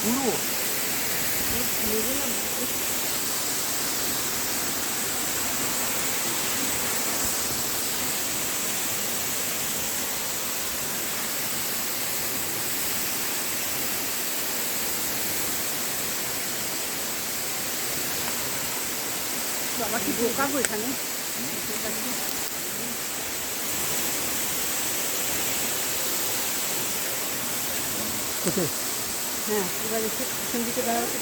পুরো বাবা কি ঢোকাবো এখানে? হ্যাঁ, এবার এখান দিকে দাঁড়াতে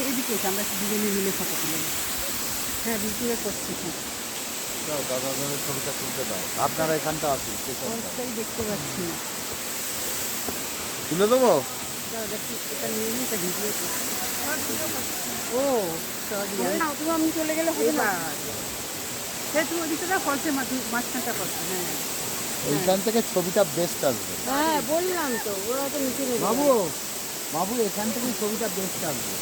এদিকে এসে আমরা দুজনে মিলে ফটো তুলে নিই। হ্যাঁ, ভিডিও করছি। হ্যাঁ, দাদা দাদার ছবিটা তুলতে দাও, আপনারা এখানটা আসুন, ওটাই দেখতে পাচ্ছি না। তুলে দেবো। দাদা দেখি এটা নিয়ে নিই, এটা ভিডিও করছি। ও সরি, আমি চলে গেলে হবে না। সে তুমি ওদিকে দাও, ফলসের মাঝখানটা করছে। হ্যাঁ, এইখান থেকে ছবিটা বেস্ট আসবে। হ্যাঁ বললাম তো, ওরা তো নিচে নেবে। বাবু বাবু এখান থেকেই ছবিটা বেস্ট আসবে।